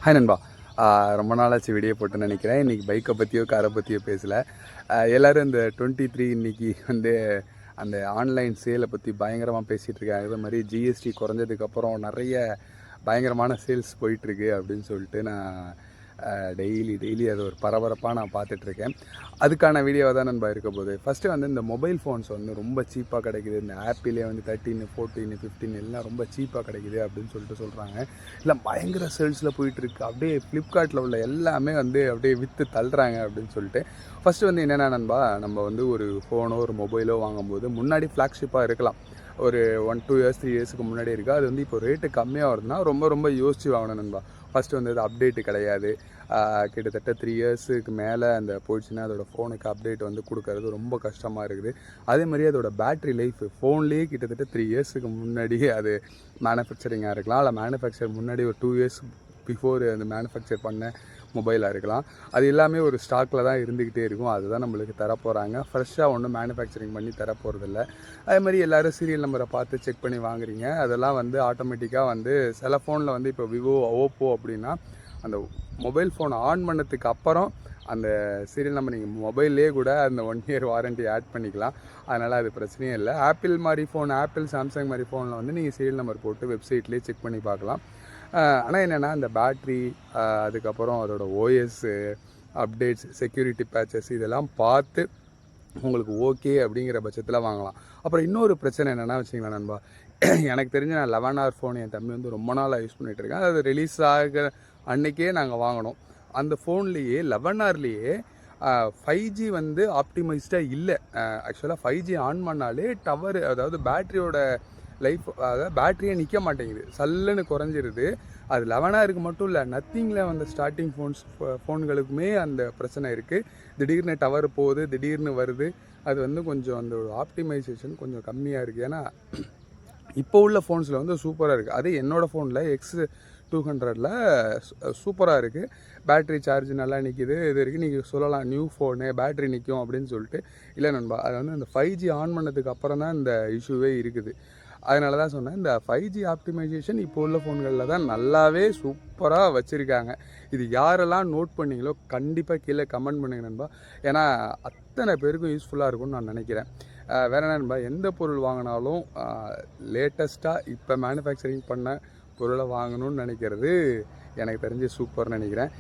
Hi நண்பா. ரொம்ப நாளாச்சு வீடியோ போட்டுன்னு நினைக்கிறேன். இன்றைக்கி பைக்கை பற்றியோ காரை பற்றியோ பேசலை. எல்லோரும் இந்த 23 இன்றைக்கி வந்து அந்த ஆன்லைன் சேலை பற்றி பயங்கரமாக பேசிகிட்டு இருக்காங்க. அதே மாதிரி ஜிஎஸ்டி குறைஞ்சதுக்கப்புறம் நிறைய பயங்கரமான சேல்ஸ் போயிட்டுருக்கு அப்படின்னு சொல்லிட்டு நான் டெய்லி அது ஒரு பரபரப்பாக நான் பார்த்துட்ருக்கேன். அதுக்கான வீடியோவை தான் நண்பா இருக்க போகுது. ஃபஸ்ட்டு வந்து இந்த மொபைல் ஃபோன்ஸ் வந்து ரொம்ப சீப்பாக கிடைக்குது. இந்த ஆப்பிளே வந்து 13, 14, 15 எல்லாம் ரொம்ப சீப்பாக கிடைக்குது அப்படின்னு சொல்லிட்டு சொல்கிறாங்க. இல்லை பயங்கர சேல்ஸில் போயிட்டுருக்கு. அப்படியே ஃப்ளிப்கார்ட்டில் உள்ள எல்லாமே வந்து அப்படியே விற்று தள்ளுறாங்க அப்படின்னு சொல்லிட்டு. ஃபஸ்ட்டு வந்து என்னென்னா நண்பா, நம்ம வந்து ஒரு ஃபோனோ ஒரு மொபைலோ வாங்கும்போது முன்னாடி ஃப்ளாக்ஷிப்பாக இருக்கலாம். ஒரு 1, 2 இயர்ஸ் 3 இயர்ஸுக்கு முன்னாடி இருக்குது. அது வந்து இப்போ ரேட்டு கம்மியாக வருதுன்னா ரொம்ப யோசிச்சு வாங்கணும் நண்பா. ஃபஸ்ட்டு வந்து அது அப்டேட்டு கிடையாது. கிட்டத்தட்ட 3 இயர்ஸுக்கு மேலே அந்த போயிடுச்சுன்னா அதோடய ஃபோனுக்கு அப்டேட் வந்து கொடுக்கறது ரொம்ப கஷ்டமாக இருக்குது. அதே மாதிரி அதோட பேட்ரி லைஃப் ஃபோன்லேயே கிட்டத்தட்ட 3 இயர்ஸுக்கு முன்னாடியே அது மேனுஃபேக்சரிங்காக இருக்கலாம். இல்லை மேனுஃபேக்சர் முன்னாடி ஒரு 2 இயர்ஸ் பிஃபோர் அந்த மேனுஃபேக்சர் பண்ண மொபைலாக இருக்கலாம். அது எல்லாமே ஒரு ஸ்டாக்கில் தான் இருந்துக்கிட்டே இருக்கும். அதுதான் நம்மளுக்கு தரப்போகிறாங்க. ஃப்ரெஷ்ஷாக ஒன்றும் மேனுஃபேக்சரிங் பண்ணி தரப்போகிறதில்ல. அதே மாதிரி எல்லோரும் சீரியல் நம்பரை பார்த்து செக் பண்ணி வாங்குறீங்க. அதெல்லாம் வந்து ஆட்டோமேட்டிக்காக வந்து சில ஃபோனில் வந்து இப்போ விவோ, ஓப்போ அப்படின்னா அந்த மொபைல் ஃபோன் ஆன் பண்ணதுக்கு அப்புறம் அந்த சீரியல் நம்பர் நீங்கள் மொபைல்லே கூட அந்த 1 இயர் வாரண்ட்டி ஆட் பண்ணிக்கலாம். அதனால் அது பிரச்சனையே இல்லை. ஆப்பிள் மாதிரி ஃபோன், ஆப்பிள், சாம்சங் மாதிரி ஃபோனில் வந்து நீங்கள் சீரியல் நம்பர் போட்டு வெப்சைட்லேயே செக் பண்ணி பார்க்கலாம். ஆனால் என்னென்னா இந்த பேட்ரி, அதுக்கப்புறம் அதோட ஓஎஸ்ஸு அப்டேட்ஸ், செக்யூரிட்டி பேட்சஸ் இதெல்லாம் பார்த்து உங்களுக்கு ஓகே அப்படிங்கிற பட்சத்தில் வாங்கலாம். அப்புறம் இன்னொரு பிரச்சனை என்னென்னா வச்சுங்களேன் நண்பா, எனக்கு தெரிஞ்சு நான் 11R ஃபோன் என் தம்பி வந்து ரொம்ப நாளாக யூஸ் பண்ணிகிட்ருக்கேன். அது ரிலீஸ் ஆகிற அன்றைக்கே நாங்கள் வாங்கினோம். அந்த ஃபோன்லேயே 11Rலேயே 5G வந்து ஆப்டிமைஸ்டாக இல்லை. ஆக்சுவலாக 5G ஆன் பண்ணாலே டவரு, அதாவது பேட்ரியோட லைஃப், அதாவது பேட்ரியே நிற்க மாட்டேங்குது, சல்லுன்னு குறைஞ்சிருது. அது 11Rக்கு மட்டும் இல்லை, நத்திங்கில் வந்த ஸ்டார்டிங் ஃபோன்களுக்குமே அந்த பிரச்சனை இருக்குது. திடீர்னு டவர் போகுது, திடீர்னு வருது. அது வந்து கொஞ்சம் அந்த ஆப்டிமைசேஷன் கொஞ்சம் கம்மியாக இருக்குது. ஏன்னா இப்போ உள்ள ஃபோன்ஸில் வந்து சூப்பராக இருக்குது. அதே என்னோடய ஃபோனில் X200ல் சூப்பராக இருக்குது. பேட்ரி சார்ஜ் நல்லா நிற்கிது. இது இருக்குது. நீங்கள் சொல்லலாம் நியூ ஃபோனு பேட்ரி நிற்கும் அப்படின்னு சொல்லிட்டு. இல்லை நண்பா, அது வந்து அந்த 5G ஆன் பண்ணதுக்கு அப்புறம் தான் இந்த இஷ்யூவே இருக்குது. அதனால தான் சொன்னேன், இந்த 5G ஆப்டிமைசேஷன் இப்போ உள்ள ஃபோன்களில் தான் நல்லாவே சூப்பராக வச்சுருக்காங்க. இது யாரெல்லாம் நோட் பண்ணிங்களோ கண்டிப்பாக கீழே கமெண்ட் பண்ணுங்க நண்பா. ஏன்னா அத்தனை பேருக்கும் யூஸ்ஃபுல்லாக இருக்கும்னு நான் நினைக்கிறேன். வேறு என்ன நண்பா, எந்த பொருள் வாங்கினாலும் லேட்டஸ்ட்டாக இப்போ மேனுஃபேக்சரிங் பண்ண பொருளை வாங்கணும்னு நினைக்கிறது எனக்கு தெரிஞ்சு சூப்பர்னு நினைக்கிறேன்.